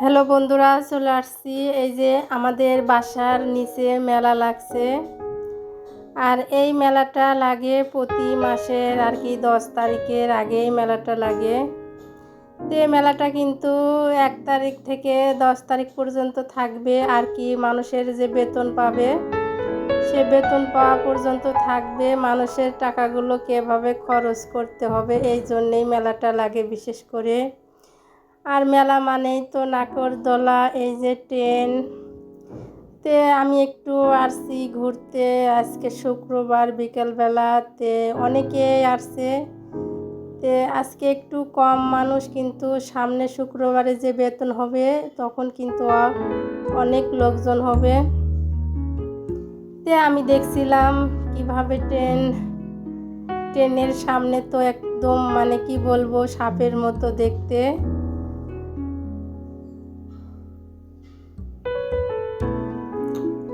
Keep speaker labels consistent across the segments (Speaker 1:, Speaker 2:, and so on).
Speaker 1: Hello বন্ধুরা, চলে আসছি। এই যে আমাদের বাসার নিচে মেলা লাগছে। আর এই মেলাটা লাগে প্রতি মাসের আর কি 10 তারিখের আগেই মেলাটা লাগে। তো এই মেলাটা কিন্তু 1 তারিখ থেকে 10 তারিখ পর্যন্ত থাকবে আর কি। মানুষের যে বেতন পাবে সে বেতন পাওয়া পর্যন্ত থাকবে। মানুষের টাকাগুলো কীভাবে খরচ করতে হবে এই জন্যেই মেলাটা লাগে বিশেষ করে। আর মেলা মানেই তো নাগরদোলা, এই যে ট্রেন। তে আমি একটু আসছি ঘুরতে, আজকে শুক্রবার বিকেলবেলাতে অনেকেই আসছে। তে আজকে একটু কম মানুষ, কিন্তু সামনে শুক্রবারে যে বেতন হবে তখন কিন্তু অনেক লোকজন হবে। তে আমি দেখছিলাম কিভাবে ট্রেনের সামনে তো একদম মানে কি বলবো, সাপের মতো দেখতে।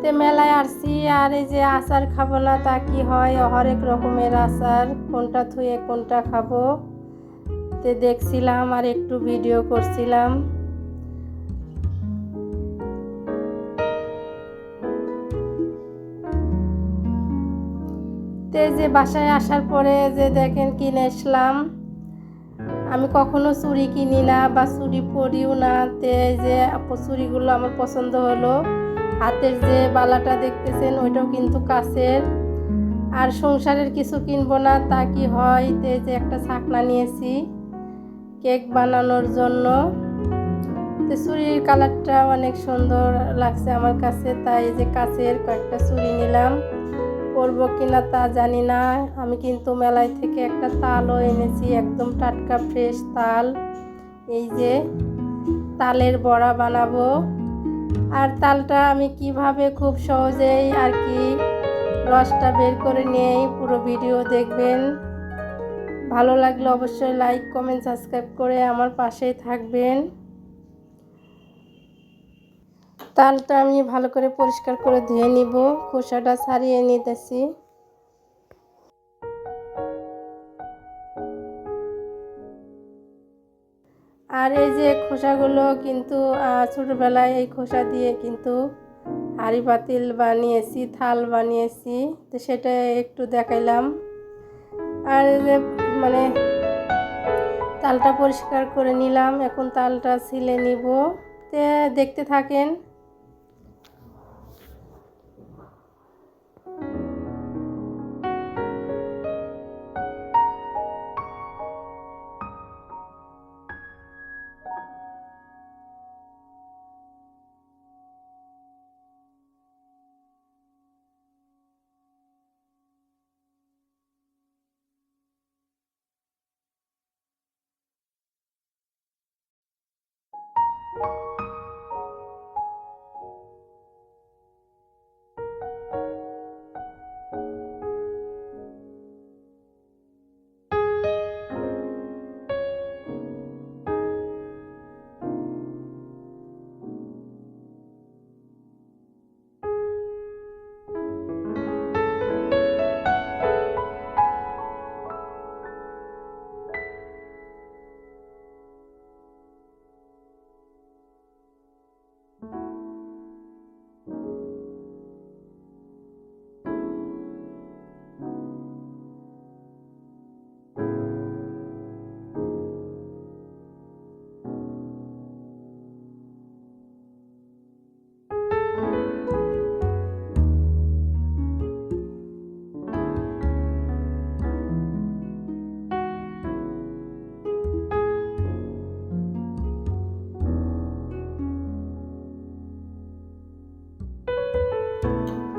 Speaker 1: তে মেলায় আসছি, আর এই যে আচার খাবো না তা কি হয়, হরেক রকমের আচার, কোনটা থুয়ে কোনটা খাবো। তে দেখছিলাম আর একটু ভিডিও করছিলাম। তে যে বাসায় আসার পরে যে দেখেন কিনে আসলাম। আমি কখনো চুড়ি কিনি না বা চুড়ি পরিও না। তে যে চুড়িগুলো আমার পছন্দ হলো। হাতের যে বালাটা দেখতেছেন ওইটাও কিন্তু কাচের। আর সংসারের কিছু কিনবো না তা কি হয়। তে যে একটা ছাকনা নিয়েছি কেক বানানোর জন্য। তো চুড়ির কালারটা অনেক সুন্দর লাগছে আমার কাছে, তাই যে কাচের কয়েকটা চুড়ি নিলাম। পরবো কিনা তা জানি না। আমি কিন্তু মেলায় থেকে একটা তালও এনেছি, একদম টাটকা ফ্রেশ তাল। এই যে তালের বড়া বানাবো। আর তালটা আমি কিভাবে খুব সহজেই আর কি রসটা বের করে নিয়েই পুরো ভিডিও দেখবেন। ভালো লাগলে অবশ্যই লাইক কমেন্ট সাবস্ক্রাইব করে আমার পাশেই থাকবেন। তালটা আমি ভালো করে পরিষ্কার করে ধুয়ে নিব, খোসাটা ছাড়িয়ে নিতেছি। আর এই যে খোসাগুলো কিন্তু ছোটোবেলায় এই খোসা দিয়ে কিন্তু হাঁড়ি পাতিল বানিয়েছি, থাল বানিয়েছি। তো সেটা একটু দেখাইলাম। আর এই যে মানে তালটা পরিষ্কার করে নিলাম, এখন তালটা ছিলে নিব। তে দেখতে থাকেন।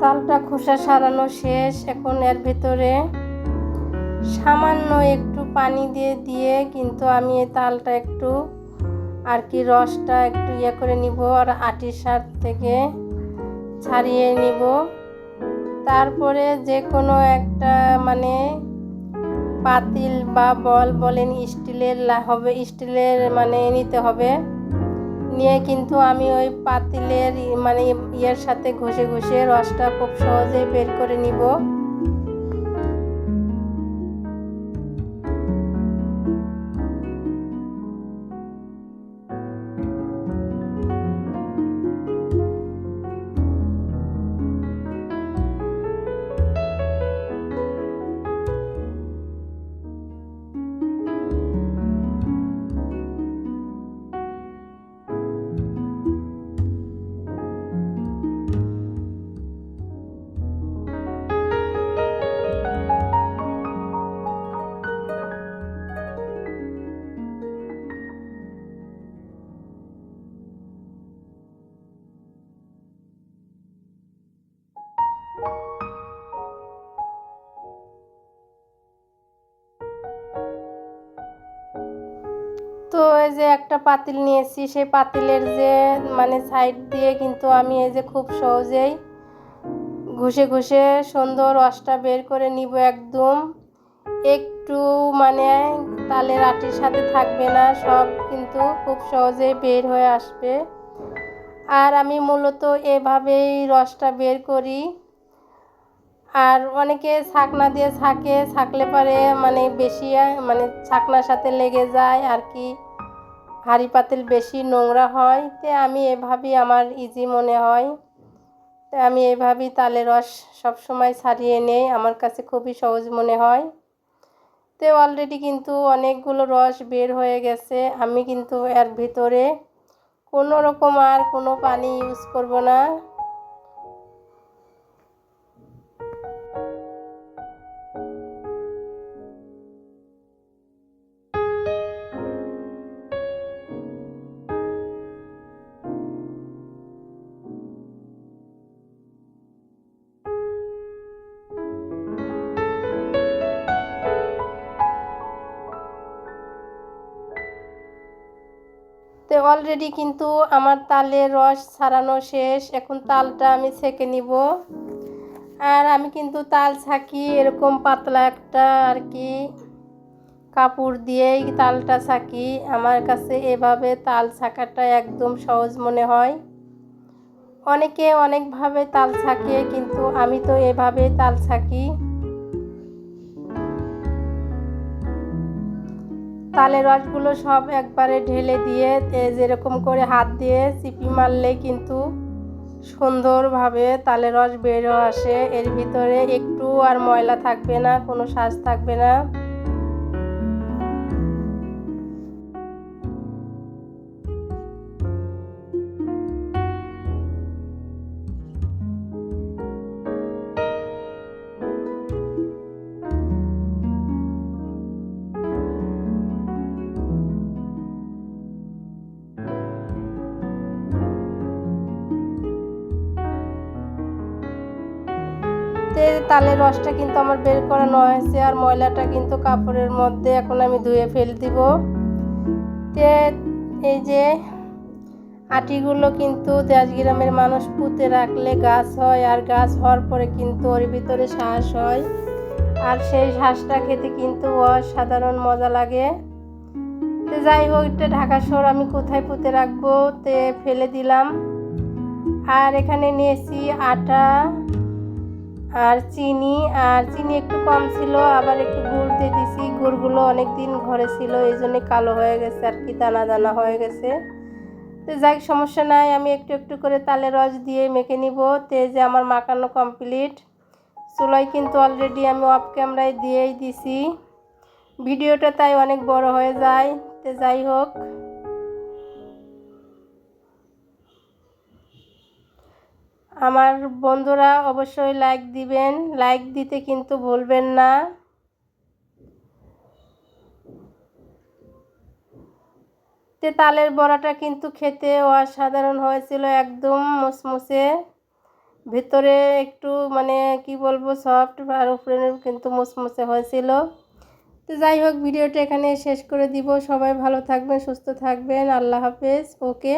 Speaker 1: তালটা খোসা ছাড়ানো শেষ। এখন এর ভেতরে সামান্য একটু পানি দিয়ে কিন্তু আমি এই তালটা একটু আর কি রসটা একটু করে নিব, আর আটির সার থেকে ছাড়িয়ে নিব। তারপরে যে কোনো একটা মানে পাতিল বা বলেন স্টিলের হবে, স্টিলের মানে নিতে হবে। নিয়ে কিন্তু আমি ওই পাতিলের মানে ইয়ের সাথে ঘষে ঘষে রসটা খুব সহজে বের করে নিব। তো এই যে একটা পাতিল নিয়েছি, সেই পাতিলের যে মানে সাইড দিয়ে কিন্তু আমি এই যে খুব সহজেই ঘষে ঘষে সুন্দর রসটা বের করে নিব। একদম একটু মানে তালের আটির সাথে থাকবে না, সব কিন্তু খুব সহজেই বের হয়ে আসবে। আর আমি মূলত এভাবেই রসটা বের করি। আর অনেকে ছাকনা দিয়ে ছাকলে পারে মানে বেশি মানে ছাকনার সাথে লেগে যায় আর কি, হাঁড়ি পাতিল বেশি নোংরা হয়। তো আমি এভাবেই আমার ইজি মনে হয়, তো আমি এভাবেই তালের রস সবসময় ছাড়িয়ে নেই, আমার কাছে খুবই সহজ মনে হয়। তো অলরেডি কিন্তু অনেকগুলো রস বের হয়ে গেছে। আমি কিন্তু এর ভিতরে কোনো রকম আর কোনো পানি ইউজ করব না। তো অলরেডি কিন্তু আমার তালের রস ছাড়ানো শেষ। এখন তালটা আমি ছেঁকে নিব। আর আমি কিন্তু তাল ছাঁকি এরকম পাতলা একটা আর কি কাপড় দিয়েই তালটা ছাঁকি। আমার কাছে এভাবে তাল ছাঁকাটা একদম সহজ মনে হয়। অনেকে অনেকভাবে তাল ছাঁকে, কিন্তু আমি তো এভাবে তাল ছাঁকি। তালের রসগুলো সব একবারে ঢেলে দিয়ে যেরকম করে হাত দিয়ে চিপি মারলে কিন্তু সুন্দরভাবে তালের রস বের আসে। এর ভিতরে একটু আর ময়লা থাকবে না, কোনো শ্বাস থাকবে না। তালের রসটা কিন্তু আমার বের করানো হয়েছে, আর ময়লাটা কিন্তু কাপড়ের মধ্যে এখন আমি ধুয়ে ফেলে দিব। এই যে আটিগুলো কিন্তু দেশ গ্রামের মানুষ পুঁতে রাখলে গাছ হয়, আর গাছ হওয়ার পরে কিন্তু ওর ভিতরে শ্বাস হয়, আর সেই শ্বাসটা খেতে কিন্তু অসাধারণ মজা লাগে। তো যাই হোক, এটা ঢাকা শহর আমি কোথায় পুঁতে রাখবো, তে ফেলে দিলাম। আর এখানে নিয়েছি আটা আর চিনি, আর চিনি একটু কম ছিল, আবার একটু গুড় দিয়ে দিছি। গুড়গুলো অনেক দিন ঘরে ছিল, এই জন্য কালো হয়ে গেছে আর কি, দানা দানা হয়ে গেছে। তো যাই সমস্যা নাই, আমি একটু একটু করে তালের রস দিয়ে মেখে নিব। তো যে আমার মাখানো কমপ্লিট। চুলায় কিন্তু অলরেডি আমি অফ ক্যামেরায় দিয়েই দিছি, ভিডিওটা তাই অনেক বড় হয়ে যায়। তো যাই হোক, আমার বন্ধুরা অবশ্যই লাইক দিবেন, লাইক দিতে কিন্তু ভুলবেন না। তে তালের বড়াটা কিন্তু খেতে অসাধারণ হয়েছিল, একদম মুসমুসে, ভিতরে একটু মানে কি বলবো সফট, আর উপরে কিন্তু মুসমুসে হয়েছিল। তো যাই হোক, ভিডিওটা এখানে শেষ করে দিব। সবাই ভালো থাকবেন, সুস্থ থাকবেন, আল্লাহ হাফেজ। ওকে।